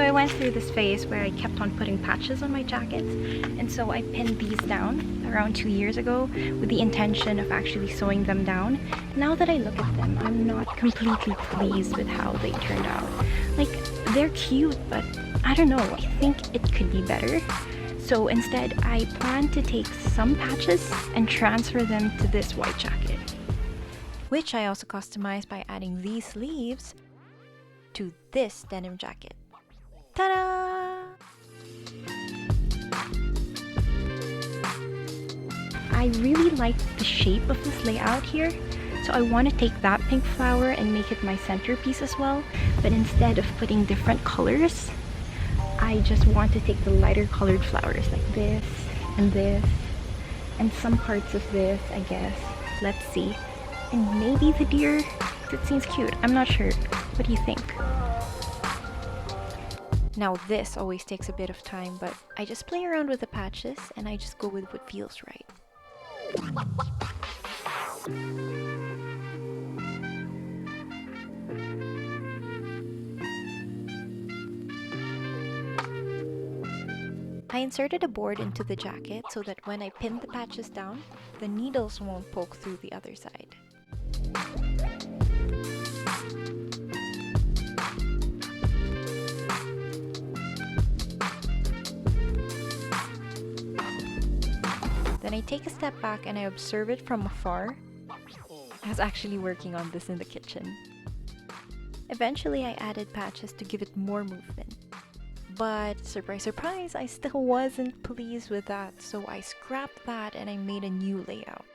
So I went through this phase where I kept on putting patches on my jackets, and so I pinned these down around 2 years ago with the intention of actually sewing them down. Now that I look at them, I'm not completely pleased with how they turned out. Like, they're cute, but I don't know, I think it could be better. So instead, I plan to take some patches and transfer them to this white jacket, which I also customized by adding these sleeves to this denim jacket. Ta-da! I really like the shape of this layout here, so I want to take that pink flower and make it my centerpiece as well, but instead of putting different colors, I just want to take the lighter colored flowers like this, and some parts of this, I guess. Let's see. And maybe the deer. That seems cute. I'm not sure. What do you think? Now this always takes a bit of time, but I just play around with the patches and I just go with what feels right. I inserted a board into the jacket so that when I pin the patches down, the needles won't poke through the other side. Then I take a step back and I observe it from afar. I was actually working on this in the kitchen. Eventually I added patches to give it more movement. But surprise, surprise, I still wasn't pleased with that, so I scrapped that and I made a new layout.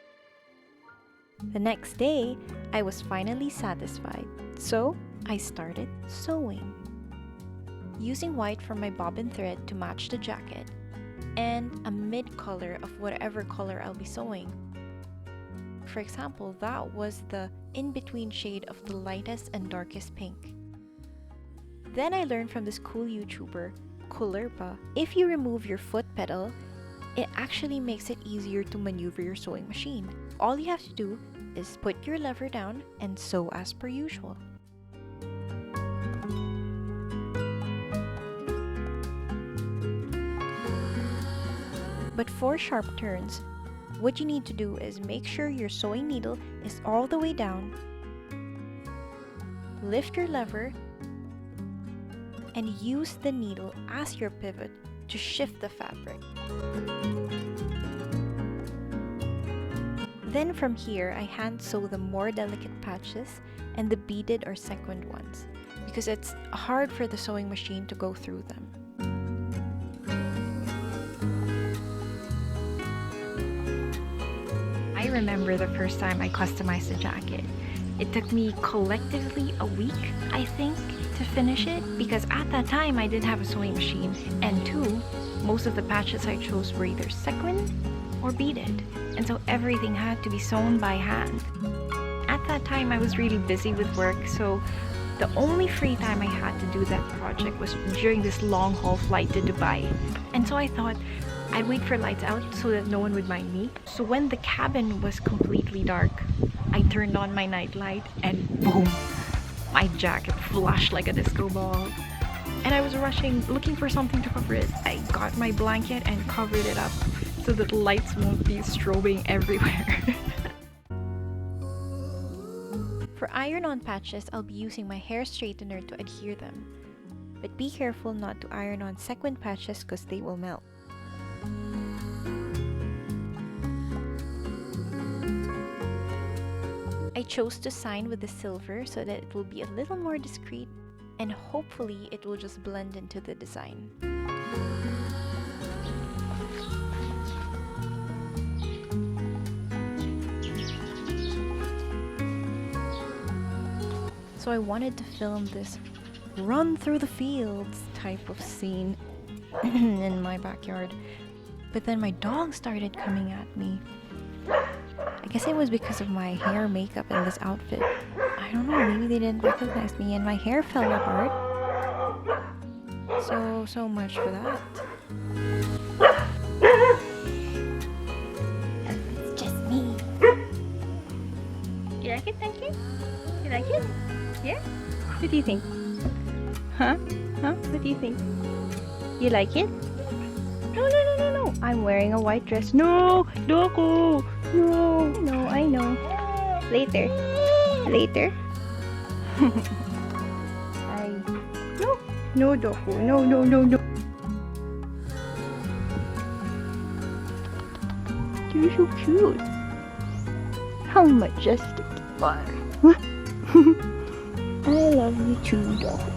The next day, I was finally satisfied, so I started sewing. Using white from my bobbin thread to match the jacket, and a mid-color of whatever color I'll be sewing. For example, that was the in-between shade of the lightest and darkest pink. Then I learned from this cool YouTuber, Kulerpa, if you remove your foot pedal, it actually makes it easier to maneuver your sewing machine. All you have to do is put your lever down and sew as per usual. But for sharp turns, what you need to do is make sure your sewing needle is all the way down, lift your lever, and use the needle as your pivot to shift the fabric. Then from here, I hand sew the more delicate patches and the beaded or sequined ones, because it's hard for the sewing machine to go through them. I remember the first time I customized a jacket. It took me collectively a week, I think, to finish it, because at that time I didn't have a sewing machine, and two, most of the patches I chose were either sequined or beaded, and so everything had to be sewn by hand. At that time I was really busy with work, so the only free time I had to do that project was during this long haul flight to Dubai. And so I thought I'd wait for lights out so that no one would mind me. So when the cabin was completely dark, I turned on my night light and boom! My jacket flashed like a disco ball. And I was rushing, looking for something to cover it. I got my blanket and covered it up so that the lights won't be strobing everywhere. For iron-on patches, I'll be using my hair straightener to adhere them. But be careful not to iron on sequined patches because they will melt. I chose to sign with the silver so that it will be a little more discreet, and hopefully it will just blend into the design. So I wanted to film this run through the fields type of scene in my backyard, but then my dog started coming at me. I guess it was because of my hair, makeup, and this outfit. I don't know, maybe they didn't recognize me and my hair fell apart. So much for that. It's just me. You like it, thank you? You like it? Yeah? What do you think? Huh? Huh? What do you think? You like it? No, no, no, no, no. I'm wearing a white dress. No, Doku. No, no, I know. Later. Later. No, no, Doku. No, no, no, no. You're so cute. How majestic you are. I love you too, Doku.